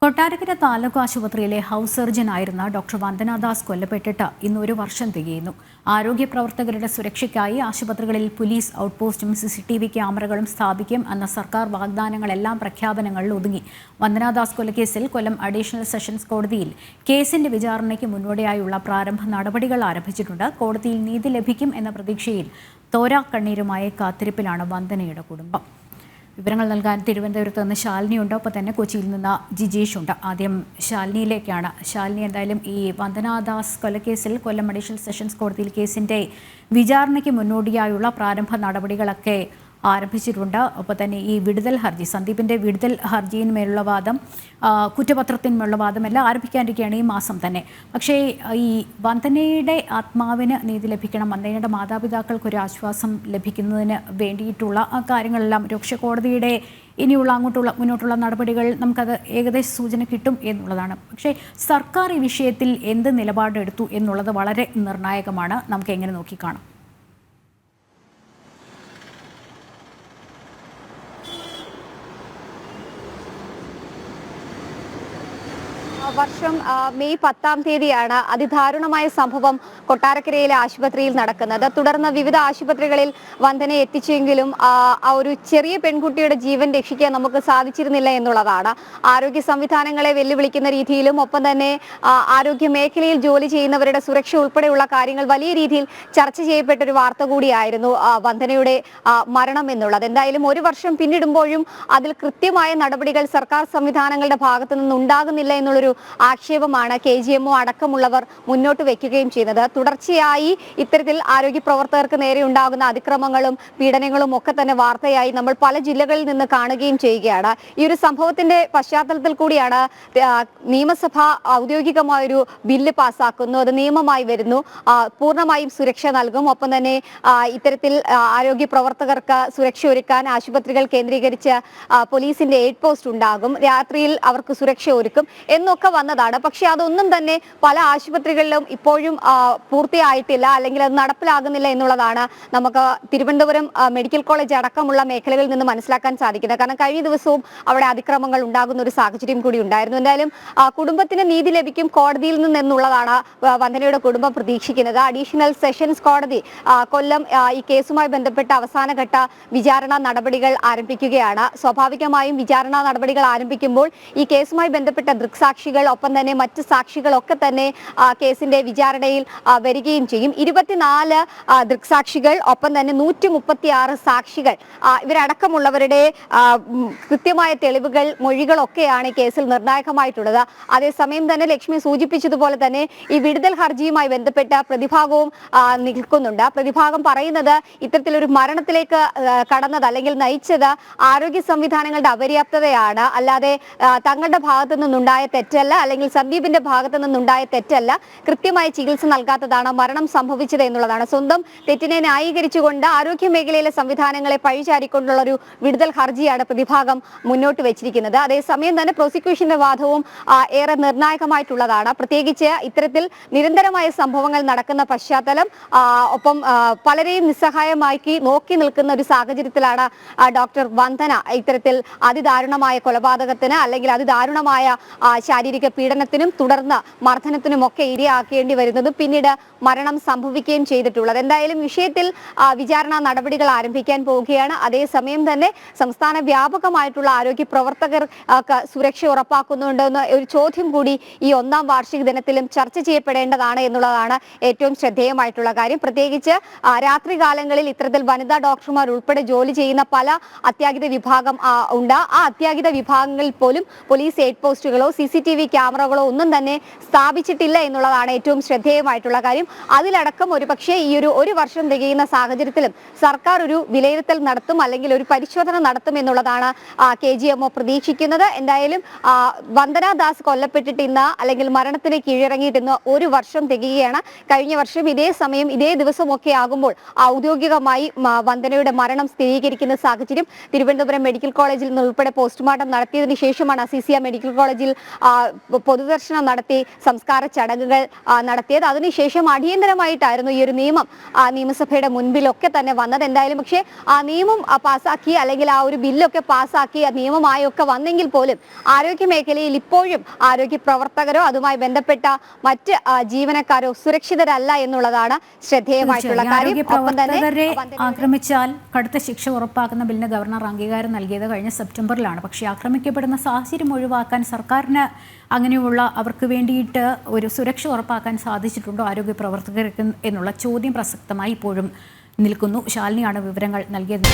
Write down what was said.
കൊട്ടാരക്കര താലൂക്ക് ആശുപത്രിയിലെ house സർജനായിരുന്ന doctor Vandana Das കൊല്ലപ്പെട്ടിട്ട് ഇന്ന് ഒരു വർഷം തികയുന്നു. ആരോഗ്യ പ്രവർത്തകരുടെ സുരക്ഷയ്ക്കായി ആശുപത്രികളിൽ പോലീസ് ഔട്ട്പോസ്റ്റും CCTV ക്യാമറകളും സ്ഥാപിക്കും എന്ന സർക്കാർ വാഗ്ദാനങ്ങളെല്ലാം പ്രഖ്യാപനങ്ങളിൽ ഒതുങ്ങി. വന്ദനാദാസ് കൊലക്കേസിൽ കൊല്ലം അഡീഷണൽ സെഷൻസ് കോടതിയിൽ കേസിന്റെ വിചാരണയ്ക്ക് മുന്നോടിയായുള്ള പ്രാരംഭ നടപടികൾ ആരംഭിച്ചിട്ടുണ്ട്. കോടതിയിൽ നീതി ലഭിക്കും എന്ന പ്രതീക്ഷയിൽ തോരാക്കണ്ണീരുമായി കാത്തിരിപ്പിലാണ് വന്ദനയുടെ കുടുംബം. വിവരങ്ങൾ നൽകാൻ തിരുവനന്തപുരത്ത് നിന്ന് ശാലിനിയുണ്ട്, ഒപ്പം തന്നെ കൊച്ചിയിൽ നിന്ന് ജിജീഷ് ഉണ്ട്. ആദ്യം ശാലിനിയിലേക്കാണ്. ശാലിനി, എന്തായാലും ഈ വന്ദനാദാസ് കൊലക്കേസിൽ കൊല്ലം അഡീഷണൽ സെഷൻസ് കോടതിയിൽ കേസിന്റെ വിചാരണയ്ക്ക് മുന്നോടിയായുള്ള പ്രാരംഭ നടപടികളൊക്കെ ആരംഭിച്ചിട്ടുണ്ട്. ഒപ്പം തന്നെ ഈ വിടുതൽ ഹർജി, സന്ദീപിന്റെ വിടുതൽ ഹർജിയിന്മേലുള്ള വാദം, കുറ്റപത്രത്തിന്മേലുള്ള വാദം എല്ലാം ആരംഭിക്കാനിരിക്കുകയാണ് ഈ മാസം തന്നെ. പക്ഷേ ഈ വന്ദനയുടെ ആത്മാവിന് നീതി ലഭിക്കണം, വന്ദനയുടെ മാതാപിതാക്കൾക്കൊരു ആശ്വാസം ലഭിക്കുന്നതിന് വേണ്ടിയിട്ടുള്ള ആ കാര്യങ്ങളെല്ലാം രക്ഷാകോടതിയുടെ ഇനിയുള്ള മുന്നോട്ടുള്ള നടപടികൾ നമുക്കത് ഏകദേശ സൂചന കിട്ടും എന്നുള്ളതാണ്. പക്ഷേ സർക്കാർ ഈ വിഷയത്തിൽ എന്ത് നിലപാടെടുത്തു എന്നുള്ളത് വളരെ നിർണായകമാണ്. നമുക്ക് എങ്ങനെ നോക്കിക്കാണാം? വർഷം മെയ് 10-ാം തീയതിയാണ് അതിദാരുണമായ സംഭവം കൊട്ടാരക്കരയിലെ ആശുപത്രിയിൽ നടക്കുന്നത്. തുടർന്ന് വിവിധ ആശുപത്രികളിൽ വന്ദനെ എത്തിച്ചെങ്കിലും ആ ഒരു ചെറിയ പെൺകുട്ടിയുടെ ജീവൻ രക്ഷിക്കാൻ നമുക്ക് സാധിച്ചിരുന്നില്ല എന്നുള്ളതാണ്. ആരോഗ്യ സംവിധാനങ്ങളെ വെല്ലുവിളിക്കുന്ന രീതിയിലും ഒപ്പം തന്നെ ആരോഗ്യ മേഖലയിൽ ജോലി ചെയ്യുന്നവരുടെ സുരക്ഷ ഉൾപ്പെടെയുള്ള കാര്യങ്ങൾ വലിയ രീതിയിൽ ചർച്ച ചെയ്യപ്പെട്ട ഒരു വാർത്ത കൂടിയായിരുന്നു വന്ദനയുടെ മരണം എന്നുള്ളത്. എന്തായാലും ഒരു വർഷം പിന്നിടുമ്പോഴും അതിൽ കൃത്യമായ നടപടികൾ സർക്കാർ സംവിധാനങ്ങളുടെ ഭാഗത്തു നിന്ന് ഉണ്ടാകുന്നില്ല എന്നുള്ളൊരു ആക്ഷേപമാണ് KGMO അടക്കമുള്ളവർ മുന്നോട്ട് വെക്കുകയും ചെയ്യുന്നത്. തുടർച്ചയായി ഇത്തരത്തിൽ ആരോഗ്യ പ്രവർത്തകർക്ക് നേരെ ഉണ്ടാകുന്ന അതിക്രമങ്ങളും പീഡനങ്ങളും ഒക്കെ തന്നെ വാർത്തയായി നമ്മൾ പല ജില്ലകളിൽ നിന്ന് കാണുകയും ചെയ്യുകയാണ്. ഈ ഒരു സംഭവത്തിന്റെ പശ്ചാത്തലത്തിൽ കൂടിയാണ് നിയമസഭ ഔദ്യോഗികമായൊരു ബില്ല് പാസ്സാക്കുന്നു. അത് നിയമമായി വരുന്നു. പൂർണ്ണമായും സുരക്ഷ നൽകും. ഒപ്പം തന്നെ ഇത്തരത്തിൽ ആരോഗ്യ പ്രവർത്തകർക്ക് സുരക്ഷ ഒരുക്കാൻ ആശുപത്രികൾ കേന്ദ്രീകരിച്ച് പോലീസിന്റെ എയ്ഡ് പോസ്റ്റ് ഉണ്ടാകും. രാത്രിയിൽ അവർക്ക് സുരക്ഷ ഒരുക്കും എന്നൊക്കെ വന്നതാണ്. പക്ഷെ അതൊന്നും തന്നെ പല ആശുപത്രികളിലും ഇപ്പോഴും പൂർത്തിയായിട്ടില്ല, അല്ലെങ്കിൽ അത് നടപ്പിലാകുന്നില്ല എന്നുള്ളതാണ് നമുക്ക് തിരുവനന്തപുരം മെഡിക്കൽ കോളേജ് അടക്കമുള്ള മേഖലകളിൽ നിന്ന് മനസ്സിലാക്കാൻ സാധിക്കുന്നത്. കാരണം കഴിഞ്ഞ ദിവസവും അവിടെ അതിക്രമങ്ങൾ ഉണ്ടാകുന്ന ഒരു സാഹചര്യം കൂടി ഉണ്ടായിരുന്നു. എന്തായാലും കുടുംബത്തിന് നീതി ലഭിക്കും കോടതിയിൽ നിന്നുള്ളതാണ് വന്ദനയുടെ കുടുംബം പ്രതീക്ഷിക്കുന്നത്. അഡീഷണൽ സെഷൻസ് കോടതി കൊല്ലം ഈ കേസുമായി ബന്ധപ്പെട്ട അവസാനഘട്ട വിചാരണ നടപടികൾ ആരംഭിക്കുകയാണ്. സ്വാഭാവികമായും വിചാരണ നടപടികൾ ആരംഭിക്കുമ്പോൾ ഈ കേസുമായി ബന്ധപ്പെട്ട ദൃക്സാക്ഷികൾ ഒപ്പം തന്നെ മറ്റ് സാക്ഷികളൊക്കെ തന്നെ കേസിന്റെ വിചാരണയിൽ വരികയും ചെയ്യും. 24 ദൃക്സാക്ഷികൾ ഒപ്പം തന്നെ 136 സാക്ഷികൾ ഇവരടക്കമുള്ളവരുടെ കൃത്യമായ തെളിവുകൾ, മൊഴികളൊക്കെയാണ് കേസിൽ നിർണായകമായിട്ടുള്ളത്. അതേസമയം തന്നെ ലക്ഷ്മി സൂചിപ്പിച്ചതുപോലെ തന്നെ ഈ വിടുതൽ ഹർജിയുമായി ബന്ധപ്പെട്ട പ്രതിഭാഗവും നിൽക്കുന്നുണ്ട്. പ്രതിഭാഗം പറയുന്നത് ഇത്തരത്തിലൊരു മരണത്തിലേക്ക് കടന്നത് അല്ലെങ്കിൽ നയിച്ചത് ആരോഗ്യ സംവിധാനങ്ങളുടെ അപര്യാപ്തതയാണ്, അല്ലാതെ തങ്ങളുടെ ഭാഗത്തു നിന്നുണ്ടായ തെറ്റല്ല, അല്ലെങ്കിൽ സന്ദീപിന്റെ ഭാഗത്തു നിന്നുണ്ടായ തെറ്റല്ല, കൃത്യമായ ചികിത്സ നൽകാത്തതാണ് മരണം സംഭവിച്ചത് എന്നുള്ളതാണ്. സ്വന്തം തെറ്റിനെ ന്യായീകരിച്ചുകൊണ്ട് ആരോഗ്യ മേഖലയിലെ സംവിധാനങ്ങളെ പഴിചാരിക്കൊണ്ടുള്ള ഒരു വിടുതൽ ഹർജിയാണ് പ്രതിഭാഗം മുന്നോട്ട് വെച്ചിരിക്കുന്നത്. അതേസമയം തന്നെ പ്രോസിക്യൂഷന്റെ വാദവും ഏറെ നിർണായകമായിട്ടുള്ളതാണ്. പ്രത്യേകിച്ച് ഇത്തരത്തിൽ നിരന്തരമായ സംഭവങ്ങൾ നടക്കുന്ന പശ്ചാത്തലം, ഒപ്പം പലരെയും നിസ്സഹായമാക്കി നോക്കി നിൽക്കുന്ന ഒരു സാഹചര്യത്തിലാണ് ഡോക്ടർ വന്ദന ഇത്തരത്തിൽ അതിദാരുണമായ കൊലപാതകത്തിന് അല്ലെങ്കിൽ അതിദാരുണമായ ശാരീരിക പീഡനത്തിനും തുടർന്ന് മർദ്ദനത്തിനും ഒക്കെ ഇരയാക്കേണ്ടി വരുന്നതും പിന്നീട് മരണം സംഭവിക്കുകയും ചെയ്തിട്ടുള്ളത്. എന്തായാലും വിഷയത്തിൽ വിചാരണ നടപടികൾ ആരംഭിക്കാൻ പോവുകയാണ്. അതേസമയം തന്നെ സംസ്ഥാന വ്യാപകമായിട്ടുള്ള ആരോഗ്യ പ്രവർത്തകർ സുരക്ഷ ഉറപ്പാക്കുന്നുണ്ടെന്ന ഒരു ചോദ്യം കൂടി ഈ 1-ാം വാർഷിക ദിനത്തിലും ചർച്ച ചെയ്യപ്പെടേണ്ടതാണ് എന്നുള്ളതാണ് ഏറ്റവും ശ്രദ്ധേയമായിട്ടുള്ള കാര്യം. പ്രത്യേകിച്ച് രാത്രികാലങ്ങളിൽ ഇത്തരത്തിൽ വനിതാ ഡോക്ടർമാർ ഉൾപ്പെടെ ജോലി ചെയ്യുന്ന പല അത്യാഹിത വിഭാഗം ഉണ്ട്. ആ അത്യാഹിത വിഭാഗങ്ങളിൽ പോലും പോലീസ് എയ്ഡ് പോസ്റ്റുകളോ CCTV ക്യാമറകളോ ഒന്നും തന്നെ സ്ഥാപിച്ചിട്ടില്ല എന്നുള്ളതാണ് ഏറ്റവും ശ്രദ്ധേയമായിട്ടുള്ള കാര്യം. അതിലടക്കം ഒരുപക്ഷെ ഈ ഒരു വർഷം തികയുന്ന സാഹചര്യത്തിലും സർക്കാർ ഒരു വിലയിരുത്തൽ നടത്തും, അല്ലെങ്കിൽ ഒരു പരിശോധന നടത്തും എന്നുള്ളതാണ് KGMO പ്രതീക്ഷിക്കുന്നത്. എന്തായാലും വന്ദനാദാസ് കൊല്ലപ്പെട്ടിട്ട് ഇന്ന്, അല്ലെങ്കിൽ മരണത്തിന് കീഴടങ്ങിയിട്ട് ഇന്ന് ഒരു വർഷം തികയുകയാണ്. കഴിഞ്ഞ വർഷം ഇതേ സമയം ഇതേ ദിവസമൊക്കെ ആകുമ്പോൾ ഔദ്യോഗികമായി വന്ദനയുടെ മരണം സ്ഥിരീകരിക്കുന്ന സാഹചര്യം തിരുവനന്തപുരം മെഡിക്കൽ കോളേജിൽ നിന്ന് ഉൾപ്പെടെ പോസ്റ്റ്മോർട്ടം നടത്തിയതിനു ശേഷമാണ് CCA മെഡിക്കൽ കോളേജിൽ പൊതുദർശനം നടത്തി സംസ്കാര ചടങ്ങുകൾ നടത്തിയത്. അതിനുശേഷം അടിയന്തരമായിട്ടായിരുന്നു ഈ ഒരു നിയമം നിയമസഭയുടെ മുൻപിലൊക്കെ തന്നെ വന്നത്. എന്തായാലും പക്ഷേ ആ നിയമം പാസ്സാക്കി, അല്ലെങ്കിൽ ആ ഒരു ബില്ലൊക്കെ പാസ്സാക്കി നിയമമായൊക്കെ വന്നെങ്കിൽ പോലും ആരോഗ്യ മേഖലയിൽ ഇപ്പോഴും ആരോഗ്യ പ്രവർത്തകരോ അതുമായി ബന്ധപ്പെട്ട മറ്റ് ജീവനക്കാരോ സുരക്ഷിതരല്ല എന്നുള്ളതാണ് ശ്രദ്ധേയമായിട്ടുള്ള കാര്യം. ഒപ്പം തന്നെ ആക്രമിച്ചാൽ കടുത്ത ശിക്ഷ ഉറപ്പാക്കുന്ന ബില്ലിന് ഗവർണർ അംഗീകാരം നൽകിയത് കഴിഞ്ഞ സെപ്റ്റംബറിലാണ്. പക്ഷേ ആക്രമിക്കപ്പെടുന്ന സാഹചര്യം ഒഴിവാക്കാൻ സർക്കാരിന് അങ്ങനെയുള്ള അവർക്ക് വേണ്ടിയിട്ട് ഒരു സുരക്ഷ ഉറപ്പാക്കാൻ സാധിച്ചിട്ടുണ്ടോ ആരോഗ്യ പ്രവർത്തകർക്ക് എന്നുള്ള ചോദ്യം പ്രസക്തമായി ഇപ്പോഴും നിൽക്കുന്നു. ശാലിനിയാണ് വിവരങ്ങൾ നൽകിയത്.